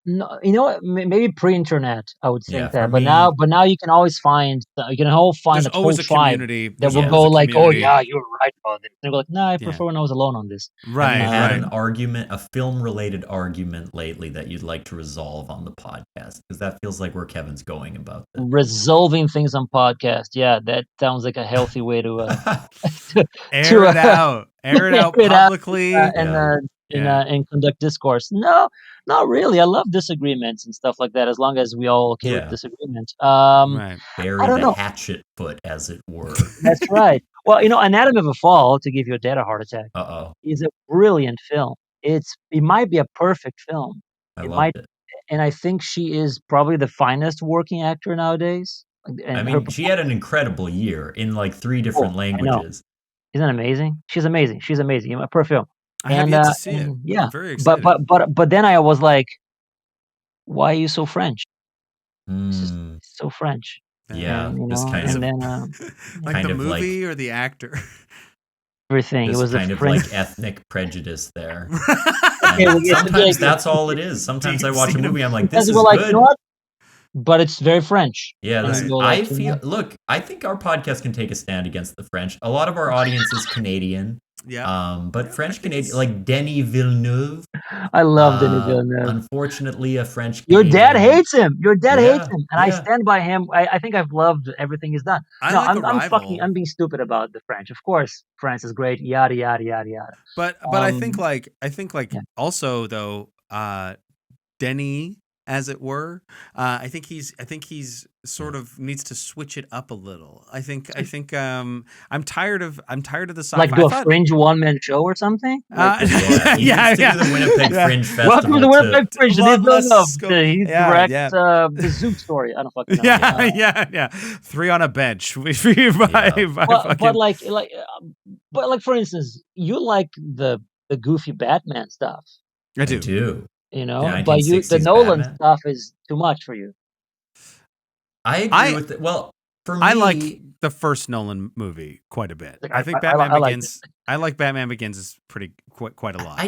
No, maybe pre-internet, I would think Yeah, that, for but me- now you can always find There's a whole always a tribe community that will there's go always a oh community. yeah, you're right about this. They're like, nah, I Yeah. prefer when I was alone on this. Right, Have you had right. an argument, a film-related argument lately that you'd like to resolve on the podcast? Because that feels like where Kevin's going about this. Resolving things on podcast, yeah, that sounds like a healthy way to Air it out. Air it out air it out, publicly. and conduct discourse. No, not really. I love disagreements and stuff like that, as long as we all okay Yeah. with disagreement. Right. Bury I don't the know. hatchet foot, as it were. That's right. Well, Anatomy of a Fall, to give your dad a heart attack, Uh-oh. is a brilliant film. It might be a perfect film. I It loved might, it. and I think she is probably the finest working actor nowadays. And I her mean, she had an incredible year in like 3 different I know. languages. Isn't that amazing? She's amazing. She's amazing. A perfect film. I have yet to see it. Yeah, I'm very excited. but then I was like, why are you so French? It's just Mm, so French. yeah, And, this kind and of then like kind the of like- movie or the actor? everything. It this was kind a of French. like ethnic prejudice there. Okay, And well, yes, sometimes okay. that's all it is. Sometimes I watch a movie, I'm like, this Because is we're like, good. you know what? But it's very French. Yeah, And this you is, go I like, you feel. know, Look, I think our podcast can take a stand against the French. A lot of our audience is Canadian, Yeah. but Yeah, I French think Canadian, it's- like Denis Villeneuve. I love Denis Villeneuve. Unfortunately, a French. Your dad Canadian. hates him. Your dad Yeah, hates him, and I yeah. stand by him. I think I've loved everything he's done. I No, like Arrival. I'm being stupid about the French. Of course, France is great. Yada yada yada yada. But I think Yeah. also though, Denis as it were. I think he's sort of needs to switch it up a little. I think I'm tired of the sci-fi. Like do a Fringe one-man show or something. Yeah. The Winnipeg Fringe Festival. Welcome to the Winnipeg Fringe. Denis Villeneuve. He directs the Zoom Story. I don't fucking know. Yeah. 3 on a bench. But for instance, you like the goofy Batman stuff. I do. You know, but the Nolan Batman stuff is too much for you. I agree with it. Well, for me, I like the first Nolan movie quite a bit. I think Batman Begins. I like Batman Begins is quite a lot.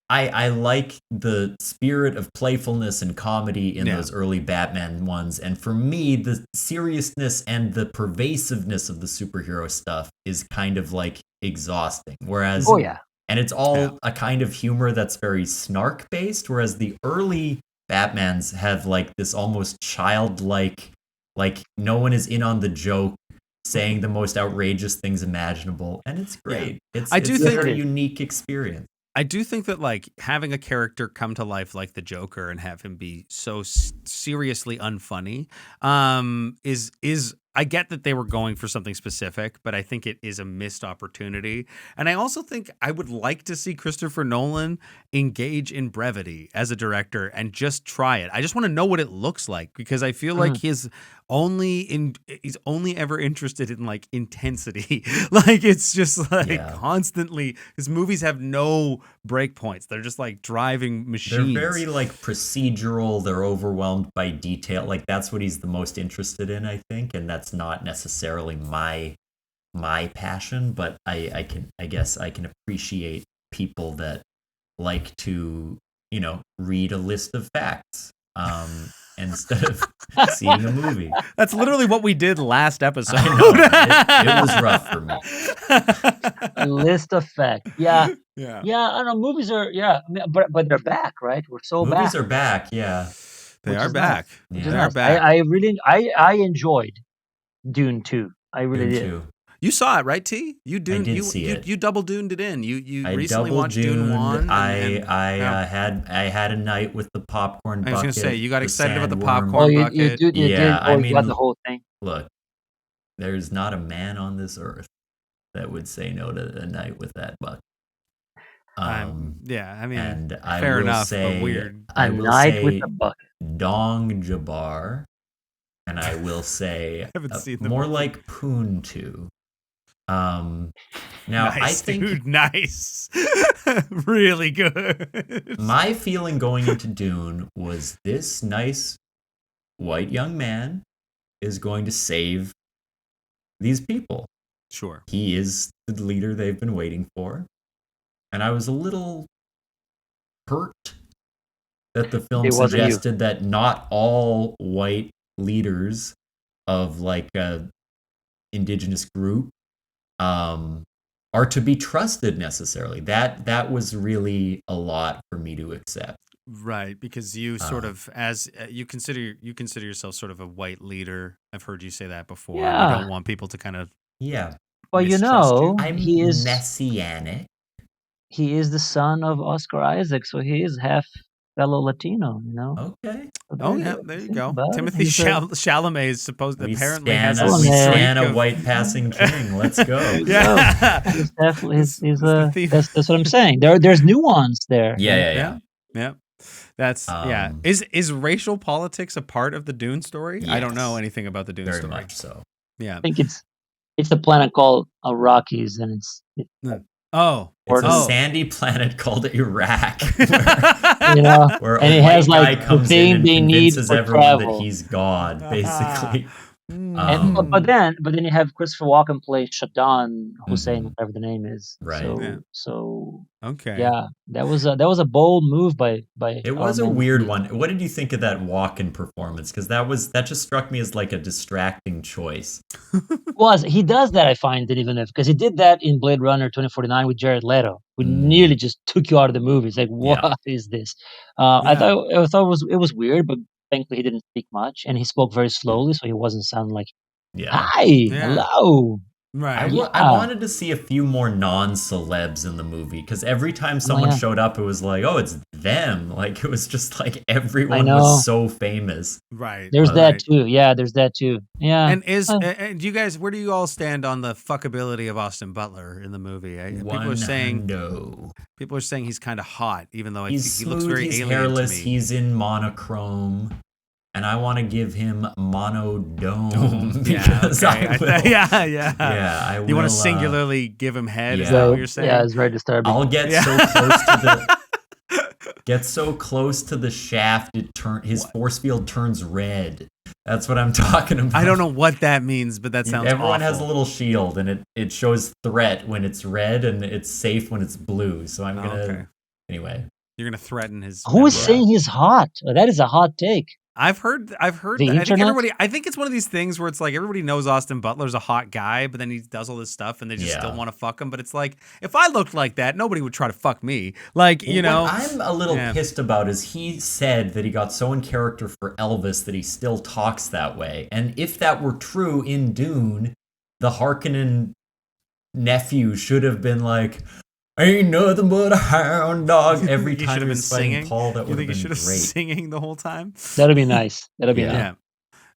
I like the spirit of playfulness and comedy in those early Batman ones, and for me, the seriousness and the pervasiveness of the superhero stuff is kind of like exhausting. Whereas, and it's all a kind of humor that's very snark based. Whereas the early Batmans have like this almost childlike, like no one is in on the joke, saying the most outrageous things imaginable, and it's great. It's a unique experience. I do think that like having a character come to life like the Joker and have him be so seriously unfunny is I get that they were going for something specific, but I think it is a missed opportunity. And I also think I would like to see Christopher Nolan engage in brevity as a director and just try it. I just want to know what it looks like, because I feel like he's only ever interested in like intensity. Like it's just like constantly, his movies have no break points. They're just like driving machines. They're very like procedural. They're overwhelmed by detail. Like that's what he's the most interested in, I think. And that's not necessarily my passion, but I guess I can appreciate people that like to, read a list of facts instead of seeing a movie. That's literally what we did last episode. I know, it was rough for me. A list of facts. Yeah. I don't know. Movies are but they're back, right? We're so movies back. Movies are back, yeah. They are back. Nice. They are back. I enjoyed Dune 2. I really did. 2. You saw it, right, T? You see it. You double Duned it in. You I recently watched Dune 1. I had a night with the popcorn bucket. I was going to say, you got excited about the popcorn bucket. You did. You got the whole thing. Look, there's not a man on this earth that would say no to a night with that bucket. And fair enough, say, but weird. I a will night say with a bucket. Dong Jabbar, and I will say more like Poon 2. Now nice, I think dude, nice. Really good. My feeling going into Dune was this nice white young man is going to save these people. Sure. He is the leader they've been waiting for. And I was a little hurt that the film suggested that not all white leaders of like a indigenous group are to be trusted necessarily. That was really a lot for me to accept. Right, because you sort of, as you consider yourself sort of a white leader. I've heard you say that before. Yeah. You don't want people to kind of Well, I'm he is messianic. He is the son of Oscar Isaac, so he is half fellow Latino, Okay. There you go. Timothy Chalamet is apparently has we stand a white passing king. Let's go. Yeah. He's definitely that's what I'm saying. There's nuance there. Yeah. That's Is racial politics a part of the Dune story? Yes. I don't know anything about the Dune Very story. Very much so. Yeah. I think it's a planet called Arrakis, and it's a sandy planet called Iraq. Where and it has like the thing they need for everyone travel. That he's God, basically. But then you have Christopher Walken play Shaddam Hussein, whatever the name is. Right. So okay. Yeah, that was a bold move by. It was a weird one. What did you think of that Walken performance? Because that just struck me as like a distracting choice. He does that, I find, Denis Villeneuve, because he did that in Blade Runner 2049 with Jared Leto, who nearly just took you out of the movie. It's like, what is this? I thought it was weird, but thankfully he didn't speak much, and he spoke very slowly, so he wasn't sounding like, "Hi, hello." Right. I wanted to see a few more non-celebs in the movie, because every time someone showed up, it was like, oh, it's them. Like, it was just like everyone was so famous. Right. There's that too. Yeah, there's that too. Yeah. And do you guys, where do you all stand on the fuckability of Austin Butler in the movie? People are saying he's kind of hot, even though he looks very alien hairless, to me. he's in monochrome. And I want to give him monodome because I will. Yeah. I will. You want to singularly give him head? Yeah. Is that what you're saying? Yeah, it's very disturbing. I'll get so close to the shaft, his force field turns red. That's what I'm talking about. I don't know what that means, but that sounds Everyone awful. has a little shield, and it shows threat when it's red, and it's safe when it's blue. So I'm gonna anyway. You're gonna threaten his. Who is saying he's hot? That is a hot take. I've heard The that. I think it's one of these things where it's like everybody knows Austin Butler's a hot guy, but then he does all this stuff and they just still want to fuck him. But it's like, if I looked like that, nobody would try to fuck me. Like, you know. What I'm a little pissed about is he said that he got so in character for Elvis that he still talks that way. And if that were true in Dune, the Harkonnen nephew should have been like, ain't nothing but a hound dog every time he was fighting Paul. That would have been great. You think he should have been singing the whole time? That'd be nice. That'd be nice.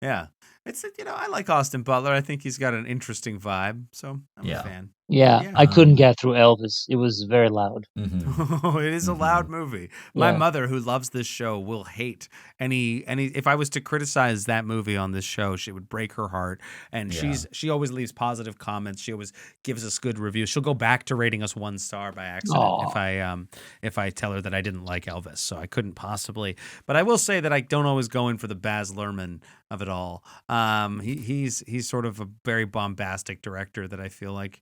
Yeah. It's, I like Austin Butler. I think he's got an interesting vibe, so I'm a fan. Yeah, I couldn't get through Elvis. It was very loud. Mm-hmm. It is a loud movie. My mother, who loves this show, will hate any. If I was to criticize that movie on this show, she would break her heart. And she always leaves positive comments. She always gives us good reviews. She'll go back to rating us 1 star by accident if I tell her that I didn't like Elvis. So I couldn't possibly. But I will say that I don't always go in for the Baz Luhrmann of it all. He's sort of a very bombastic director that I feel like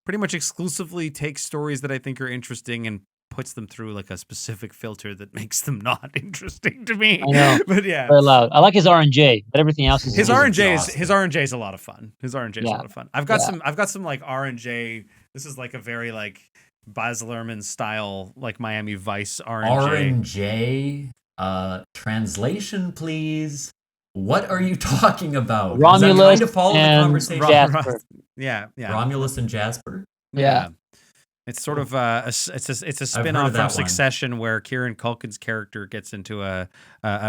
pretty much exclusively takes stories that I think are interesting and puts them through like a specific filter that makes them not interesting to me. I know, but yeah, very loud. I like his R&J, but everything else is his R&J is a lot of fun. His R&J is a lot of fun. I've got some like R&J. This is like a very like Baz Luhrmann style like Miami Vice R&J. R&J. Translation, please. What are you talking about? Romulus I'm trying to follow the conversation. Jasper. Yeah. Romulus and Jasper. Yeah. It's sort of a spin-off from Succession where Kieran Culkin's character gets into a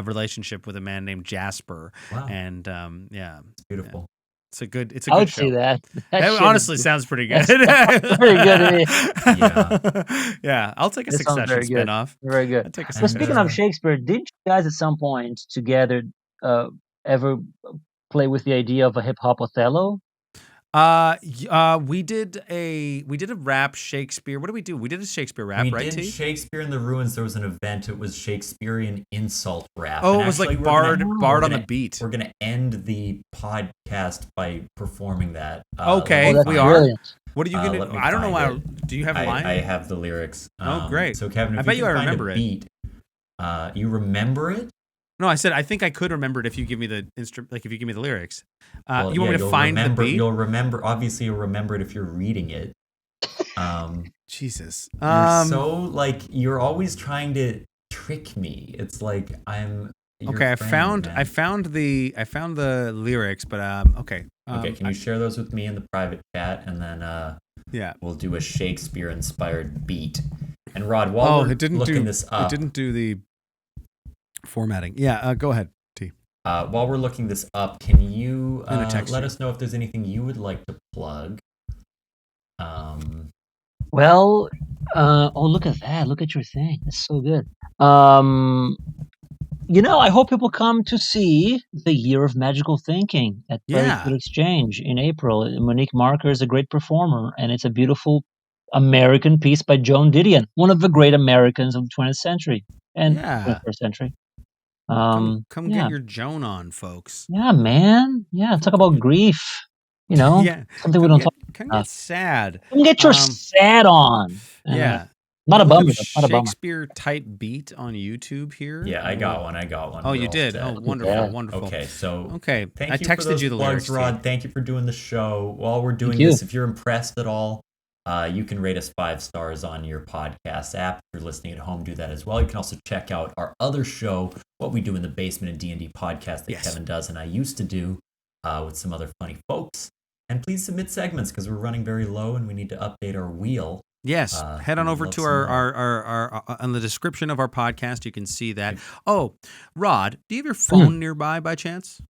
relationship with a man named Jasper. Wow. And it's beautiful. It's a good I would see that. It honestly sounds pretty good. That's pretty good. Yeah, I'll take a Succession spin-off. Very good. I'll take a speaking of Shakespeare, did you guys at some point together ever play with the idea of a hip-hop Othello? We did a rap Shakespeare. What did we do? We did a Shakespeare rap, right? We did Shakespeare in the Ruins. There was an event. It was Shakespearean insult rap. Oh, it was like Bard on the beat. We're gonna end the podcast by performing that. Okay, we are. Brilliant. What are you gonna? I don't know why. Do you have a line? I have the lyrics. Great. So Kevin, I bet you I remember it. You remember it? No, I said I think I could remember it if you give me the if you give me the lyrics. You want me to find the beat? You'll remember. Obviously, you'll remember it if you're reading it. Jesus. You're so like you're always trying to trick me. It's like I'm. Okay, I found the lyrics, but okay. Okay, can you share those with me in the private chat, and then we'll do a Shakespeare-inspired beat. And Rod, while we're looking this up, it didn't do the formatting. Yeah, go ahead, T. While we're looking this up, can you let us know if there's anything you would like to plug? Well, look at that. Look at your thing. That's so good. I hope people come to see the Year of Magical Thinking at PlayItForward Exchange in April. Monique Marker is a great performer, and it's a beautiful American piece by Joan Didion, one of the great Americans of the 20th century and 21st century. Come get your Joan on, folks. Yeah, man. Yeah, talk about grief. Something we don't talk about. Come get sad. Come get your sad on. Not a bummer. Shakespeare type beat on YouTube here. Yeah, I got one. Oh, you did. Oh, wonderful. Okay, so thank you. I texted you the plugs, lyrics, Rod. Thank you for doing the show. While we're doing this, if you're impressed at all, you can rate us 5 stars on your podcast app. If you're listening at home, do that as well. You can also check out our other show, What We Do in the Basement, a D&D podcast that Kevin does and I used to do with some other funny folks. And please submit segments because we're running very low and we need to update our wheel. Yes, head on over to our on the description of our podcast. You can see that. Oh, Rod, do you have your phone nearby by chance?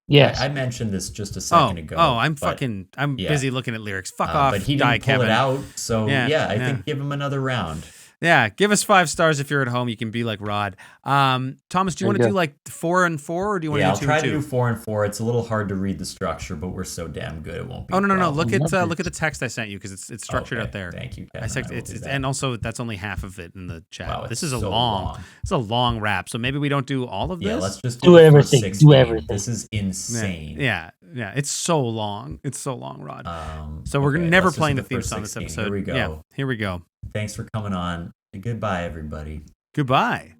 Yes, I mentioned this just a second ago. I'm busy looking at lyrics. Fuck off, but he didn't pull Kevin. it out, so I think give him another round. Yeah, give us 5 stars if you're at home. You can be like Rod. Thomas, do you want to do like 4 and 4, or do you want to do 2 and 2? I'll try to do 4 and 4. It's a little hard to read the structure, but we're so damn good it won't be. Oh no! Look at the text I sent you because it's structured out there. Thank you, Kevin. And also that's only half of it in the chat. Wow, this is so a long. It's a long rap. So maybe we don't do all of this. Yeah, let's just do everything. Do everything. This is insane. Yeah. It's so long. It's so long, Rod. So we're never playing the theme song this episode. Here we go. Yeah, here we go. Thanks for coming on. Goodbye, everybody. Goodbye.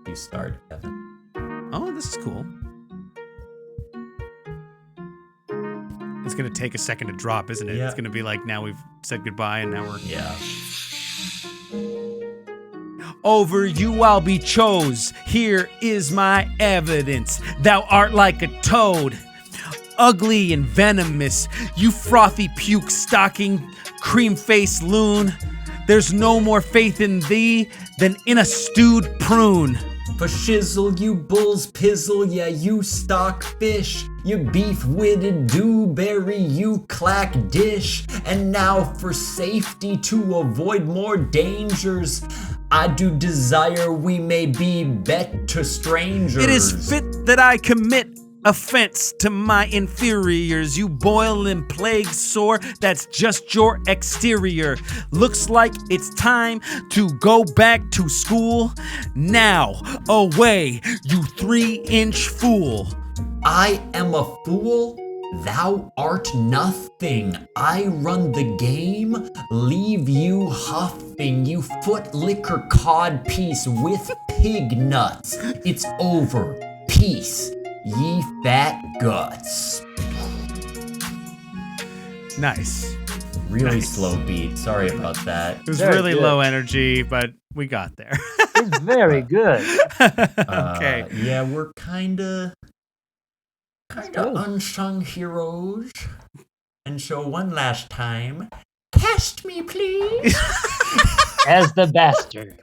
You start, Kevin. Oh, this is cool. It's going to take a second to drop, isn't it? Yeah. It's going to be like, now we've said goodbye and now we're... Yeah. Over you I'll be chose. Here is my evidence. Thou art like a toad. Ugly and venomous. You frothy puke stocking, cream-faced loon. There's no more faith in thee than in a stewed prune. For shizzle, you bull's pizzle, yeah, you stock fish. You beef-witted dewberry, you clack dish. And now for safety to avoid more dangers, I do desire we may be better strangers. It is fit that I commit offense to my inferiors. You boil and plague sore, that's just your exterior. Looks like it's time to go back to school. Now, away, you 3-inch fool. I am a fool? Thou art nothing. I run the game, leave you huffing, you foot liquor cod piece with pig nuts. It's over. Peace. Ye fat guts. Nice. Really slow beat. Sorry about that. It was really low energy, but we got there. It's very good. Okay. Yeah, we're kinda unsung heroes. And so one last time, cast me please. As the bastard.